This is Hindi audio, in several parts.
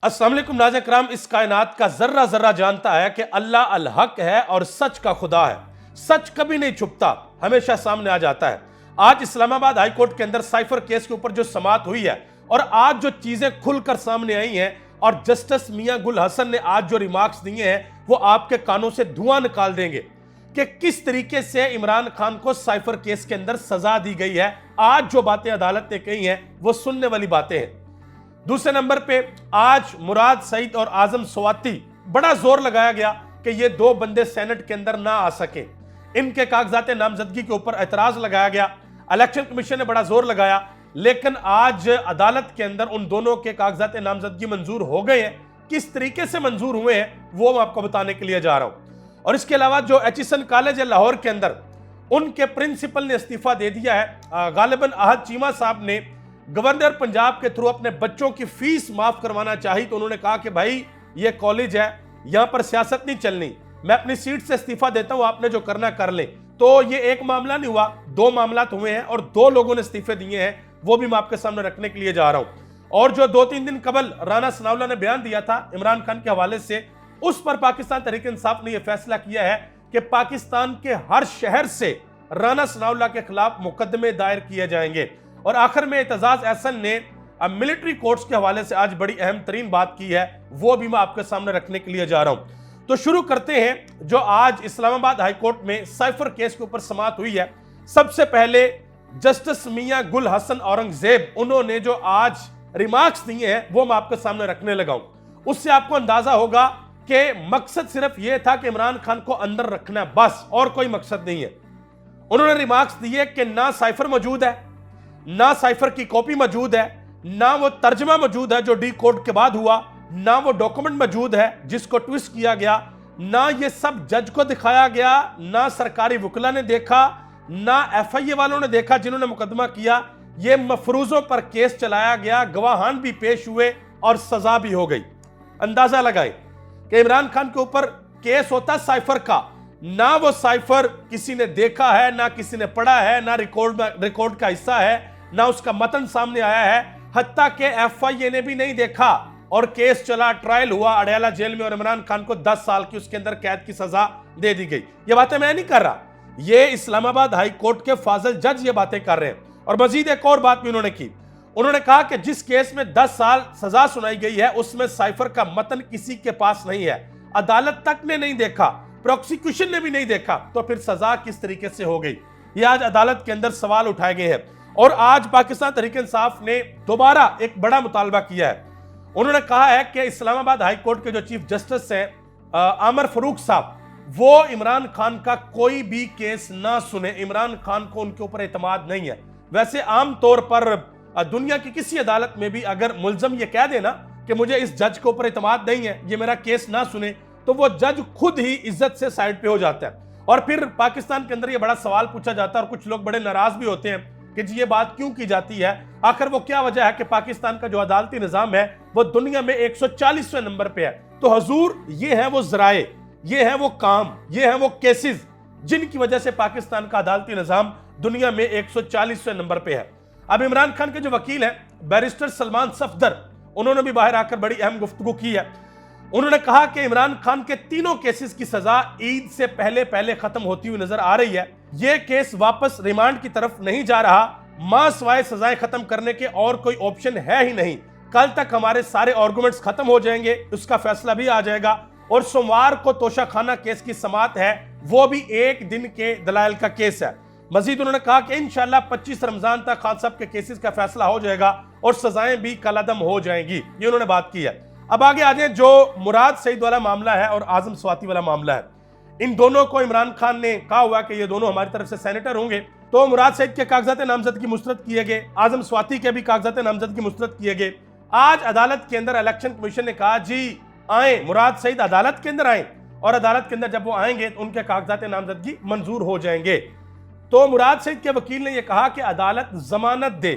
अस्सलाम वालेकुम नाज़रीन किराम। इस कायनात का जर्रा जर्रा जानता है कि अल्लाह अल हक है और सच का खुदा है। सच कभी नहीं छुपता, हमेशा सामने आ जाता है। आज इस्लामाबाद हाई कोर्ट के अंदर साइफर केस के ऊपर जो समाअत हुई है और आज जो चीजें खुलकर सामने आई हैं और जस्टिस मियां गुल हसन ने आज जो रिमार्क्स दिए हैं वो आपके कानों से धुआं निकाल देंगे कि किस तरीके से इमरान खान को साइफर केस के अंदर सजा दी गई है। आज जो बातें अदालत ने कही हैं वो सुनने वाली बातें हैं। दूसरे नंबर पे आज मुराद सईद और आजम स्वाति बड़ा जोर लगाया गया कि ये दो बंदे सेनेट के अंदर ना आ सके। इनके कागजात नामजदगी के ऊपर एतराज लगाया गया। इलेक्शन कमीशन ने बड़ा जोर लगाया, लेकिन आज अदालत के अंदर उन दोनों के कागजात नामजदगी मंजूर हो गए हैं। किस तरीके से मंजूर हुए हैं वो मैं आपको बताने के लिए जा रहा हूं। और इसके अलावा जो एचिसन कॉलेज है लाहौर के अंदर, उनके प्रिंसिपल ने इस्तीफा दे दिया है। गालिबन अहद चीमा साहब ने गवर्नर पंजाब के थ्रू अपने बच्चों की फीस माफ करवाना चाहिए, तो उन्होंने कहा कि भाई ये कॉलेज है, यहां पर सियासत नहीं चलनी, मैं अपनी सीट से इस्तीफा देता हूं, आपने जो करना कर ले। तो ये एक मामला नहीं हुआ, दो मामला हुए हैं और दो लोगों ने इस्तीफे दिए हैं, वो भी मैं आपके सामने रखने के लिए जा रहा हूं। और जो 2-3 दिन कबल राना सनाउल्लाह ने बयान दिया था इमरान खान के हवाले से, उस पर पाकिस्तान तहरीक इंसाफ ने यह फैसला किया है कि पाकिस्तान के हर शहर से राना सनाउल्लाह के खिलाफ मुकदमे दायर किए जाएंगे। और आखिर में एतजाज एहसन ने मिलिट्री कोर्ट्स के हवाले से आज बड़ी अहम तरीन बात की है, वो भी मैं आपके सामने रखने के लिए जा रहा हूं। तो शुरू करते हैं जो आज इस्लामाबाद हाई कोर्ट में साइफर केस के ऊपर समाअत हुई है। सबसे पहले जस्टिस मियां गुल हसन औरंगजेब, उन्होंने जो आज रिमार्क्स दिए हैं वो मैं आपके सामने रखने लगा हूं। उससे आपको अंदाजा होगा कि मकसद सिर्फ यह था कि इमरान खान को अंदर रखना है, बस, और कोई मकसद नहीं है। उन्होंने रिमार्क्स दिए कि ना साइफर मौजूद है, ना साइफर की कॉपी मौजूद है, ना वो तर्जमा मौजूद है जो डी कोड के बाद हुआ, ना वो डॉक्यूमेंट मौजूद है जिसको ट्विस्ट किया गया, ना ये सब जज को दिखाया गया, ना सरकारी वकीला ने देखा, ना एफआईए वालों ने देखा जिन्होंने मुकदमा किया। ये मफरूजों पर केस चलाया गया, गवाहान भी पेश हुए और सजा भी हो गई। अंदाजा लगाए कि इमरान खान के ऊपर केस होता साइफर का, ना वो साइफर किसी ने देखा है, ना किसी ने पढ़ा है, ना रिकॉर्ड का हिस्सा है, ना उसका मतन सामने आया है, हत्ता के एफआईए ने भी नहीं देखा। और केस चला, ट्रायल हुआ अडयाला जेल में और इमरान खान को 10 साल की उसके अंदर कैद की सजा दे दी गई। ये बातें मैं नहीं कर रहा, ये इस्लामाबाद हाई कोर्ट के फाजिल जज ये बातें कर रहे हैं। और मजीद एक और बात भी उन्होंने की, उन्होंने कहा कि जिस केस में 10 साल सजा सुनाई गई है उसमें साइफर का मतन किसी के पास नहीं है, अदालत तक ने नहीं देखा, प्रोसिक्यूशन ने भी नहीं देखा, तो फिर सजा किस तरीके से हो गई। ये आज अदालत के अंदर सवाल उठाए गए हैं। और आज पाकिस्तान तहरीक इंसाफ ने दोबारा एक बड़ा मुतालबा किया है। उन्होंने कहा है कि इस्लामाबाद हाई कोर्ट के जो चीफ जस्टिस हैं आमर फरूक साहब, वो इमरान खान का कोई भी केस ना सुने। इमरान खान को उनके ऊपर एतमाद नहीं है। वैसे आम तौर पर दुनिया की किसी अदालत में भी अगर मुल्जम ये कह देना कि मुझे इस जज के ऊपर एतमाद नहीं है, ये मेरा केस ना सुने, तो वो जज खुद ही इज्जत से साइड पे हो जाता है। और फिर पाकिस्तान के अंदर ये बड़ा सवाल पूछा जाता है और कुछ लोग बड़े नाराज भी होते हैं कि जी ये बात क्यों की जाती है, आखिर वो क्या वजह है कि पाकिस्तान का जो अदालती निजाम है वो दुनिया में 140वें नंबर पे है। तो हजूर ये है वो जराए, ये है वो काम, ये है वो केसेस जिनकी वजह से पाकिस्तान का अदालती निजाम दुनिया में 140वें नंबर पे है। अब इमरान खान के जो वकील हैं बैरिस्टर सलमान सफदर, उन्होंने भी बाहर आकर बड़ी अहम गुफ्तगू की है। उन्होंने कहा कि इमरान खान के तीनों केसेस की सजा ईद से पहले पहले खत्म होती हुई नजर आ रही है। यह केस वापस रिमांड की तरफ नहीं जा रहा, मां सवाए सजाएं खत्म करने के और कोई ऑप्शन है ही नहीं। कल तक हमारे सारे आर्गुमेंट्स खत्म हो जाएंगे, उसका फैसला भी आ जाएगा। और सोमवार को तोशाखाना केस की समाअत है, वो भी एक दिन के दलाइल का केस है। मजीद उन्होंने कहा कि इंशाल्लाह 25 रमजान तक खान साहब के केसेस का फैसला हो जाएगा और सजाएं भी कलअदम हो जाएंगी। ये उन्होंने बात की है। अब आगे आ जाए जो मुराद सईद वाला मामला है और आजम स्वाति वाला मामला है। इन दोनों को इमरान खान ने कहा हुआ कि ये दोनों हमारी तरफ से सेनेटर होंगे, तो मुराद सईद के कागजात नामजदगी मुस्तरद किए गए, आजम स्वाति के भी कागजात नामजदगी मुस्तरद किए गए। आज अदालत के अंदर इलेक्शन कमीशन ने कहा जी आए मुराद सईद अदालत के अंदर आए, और अदालत के अंदर जब वो आएंगे तो उनके कागजात नामजदगी मंजूर हो जाएंगे। तो मुराद सईद के वकील ने यह कहा कि अदालत जमानत दे,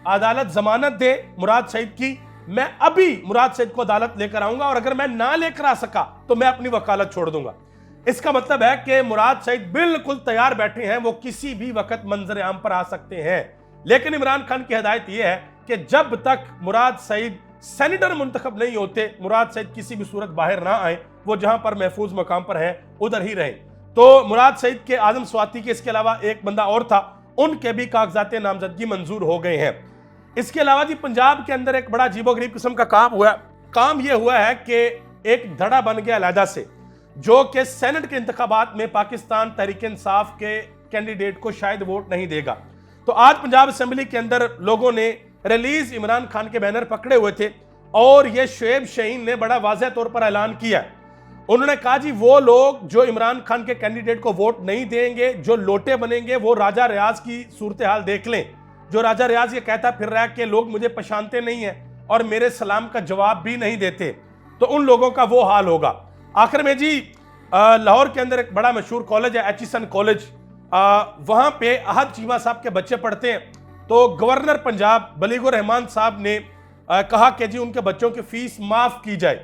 अदालत जमानत दे मुराद सईद की, मैं अभी मुराद सईद को अदालत लेकर आऊंगा और अगर मैं ना लेकर आ सका तो मैं अपनी वकालत छोड़ दूंगा। इसका मतलब है कि मुराद सईद बिल्कुल तैयार बैठे हैं, वो किसी भी वक्त मंजर आम पर आ सकते हैं। लेकिन इमरान खान की हिदायत यह है कि जब तक मुराद सईद सेनेटर मुंतखब नहीं होते, मुराद सईद किसी भी सूरत बाहर ना आए, वो जहां पर महफूज मकाम पर है उधर ही रहे। तो मुराद सईद के आजम स्वाति के इसके अलावा एक बंदा और था, उनके भी कागजात नामजदगी मंजूर हो गए हैं। इसके अलावा जी पंजाब के अंदर एक बड़ा अजीबोगरीब किस्म का काम हुआ। काम यह हुआ है कि एक धड़ा बन गया अलहदा से, जो कि सेनेट के इंतखाबात में पाकिस्तान तहरीक इंसाफ के कैंडिडेट को शायद वोट नहीं देगा। तो आज पंजाब असेंबली के अंदर लोगों ने रिलीज इमरान खान के बैनर पकड़े हुए थे और यह शुएब शाहीन ने बड़ा वाज़ेह तौर पर ऐलान किया। उन्होंने कहा जी वो लोग जो इमरान खान के कैंडिडेट को वोट नहीं देंगे, जो लोटे बनेंगे, वो राजा रियाज की सूरत हाल देख लें। जो राजा रियाज ये कहता फिर रहा है कि लोग मुझे पहचानते नहीं हैं और मेरे सलाम का जवाब भी नहीं देते, तो उन लोगों का वो हाल होगा। आखिर में जी लाहौर के अंदर एक बड़ा मशहूर कॉलेज है एचिसन कॉलेज, वहां पे अहद चीमा साहब के बच्चे पढ़ते हैं। तो गवर्नर पंजाब बलीगुर रहमान साहब ने कहा कि जी उनके बच्चों की फीस माफ की जाए।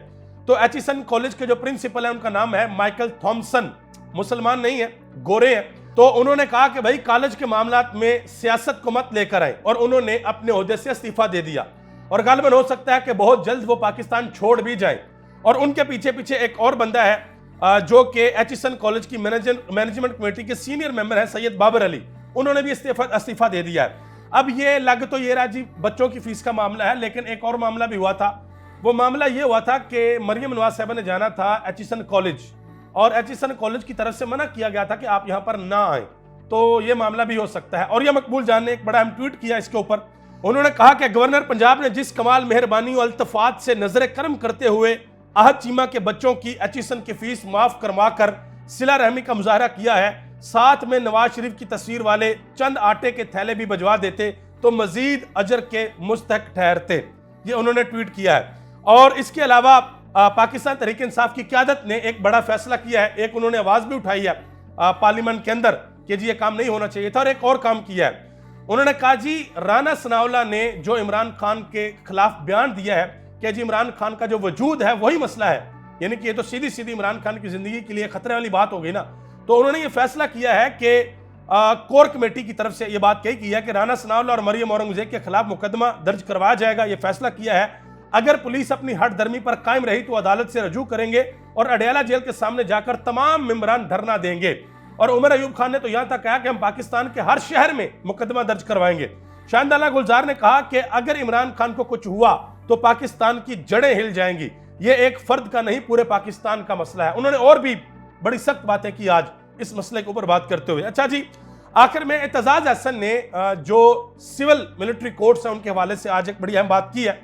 तो एचिसन कॉलेज के जो प्रिंसिपल है उनका नाम है माइकल थॉमसन, मुसलमान नहीं है, गोरे हैं। तो उन्होंने कहा कि भाई कॉलेज के मामलात में सियासत को मत लेकर आए, और उन्होंने अपने ओहदे से इस्तीफा दे दिया और गालिबन हो सकता है कि बहुत जल्द वो पाकिस्तान छोड़ भी जाए। और उनके पीछे पीछे एक और बंदा है जो कि एचिसन कॉलेज की मैनेजमेंट कमेटी के सीनियर मेंबर है सैयद बाबर अली, उन्होंने भी इस्तीफा दे दिया है। अब ये लग तो ये रहा जी बच्चों की फीस का मामला है, लेकिन एक और मामला भी हुआ था। वो मामला ये हुआ था कि मरियम नवाज साहबा ने जाना था एचिसन कॉलेज, और एचिसन कॉलेज की तरफ से मना किया गया था कि आप यहाँ पर ना आए। तो ये मामला भी हो सकता है। और यह मकबूल जान ने एक बड़ा अहम ट्वीट किया इसके ऊपर। उन्होंने कहा कि गवर्नर पंजाब ने जिस कमाल मेहरबानी और अल्तफात से नजर करम करते हुए अहद चीमा के बच्चों की एचिसन की फीस माफ करवा कर सिला रहमी का मुजाहरा किया है, साथ में नवाज शरीफ की तस्वीर वाले चंद आटे के थैले भी भिजवा देते तो मजीद अजर के मुस्तहक ठहरते। ये उन्होंने ट्वीट किया है। और इसके अलावा पाकिस्तान तहरीक इंसाफ की क़यादत ने एक बड़ा फैसला किया है। एक उन्होंने आवाज़ भी उठाई है पार्लियामेंट के अंदर कि जी ये काम नहीं होना चाहिए था, और एक और काम किया है। उन्होंने कहा जी राना सनाउल्लाह ने जो इमरान खान के खिलाफ बयान दिया है कि जी इमरान खान का जो वजूद है वही मसला है, यानी कि ये तो सीधी सीधी इमरान खान की जिंदगी के लिए खतरे वाली बात हो गई ना। तो उन्होंने ये फैसला किया है कि कोर कमेटी की तरफ से ये बात कही की है कि राना सनाउल्लाह और मरियम औरंगजेब के खिलाफ मुकदमा दर्ज करवाया जाएगा। ये फैसला किया है अगर पुलिस अपनी हट दर्मी पर कायम रही तो अदालत से रजू करेंगे और अडयाला जेल के सामने जाकर तमाम मेंबरान धरना देंगे। और उमर अयूब खान ने तो यहां तक कहा कि हम पाकिस्तान के हर शहर में मुकदमा दर्ज करवाएंगे। शाहनदाला गुलजार ने कहा कि अगर इमरान खान को कुछ हुआ तो पाकिस्तान की जड़ें हिल जाएंगी। ये एक फर्द का नहीं पूरे पाकिस्तान का मसला है। उन्होंने और भी बड़ी सख्त बातें की आज इस मसले के ऊपर बात करते हुए। अच्छा जी, आखिर में एतजाज हसन ने जो सिविल मिलिट्री कोर्ट्स हैं उनके हवाले से आज एक बड़ी अहम बात की है।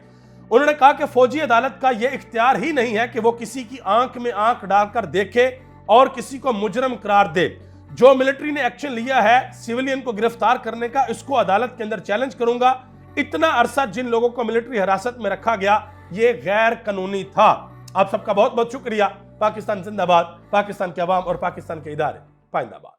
उन्होंने कहा कि फौजी अदालत का यह इख्तियार ही नहीं है कि वो किसी की आंख में आंख डालकर देखे और किसी को मुजरम करार दे। जो मिलिट्री ने एक्शन लिया है सिविलियन को गिरफ्तार करने का, इसको अदालत के अंदर चैलेंज करूंगा। इतना अरसा जिन लोगों को मिलिट्री हिरासत में रखा गया ये गैर कानूनी था। आप सबका बहुत बहुत शुक्रिया। पाकिस्तान जिंदाबाद, पाकिस्तान के अवाम और पाकिस्तान के इदारे पाइंदाबाद।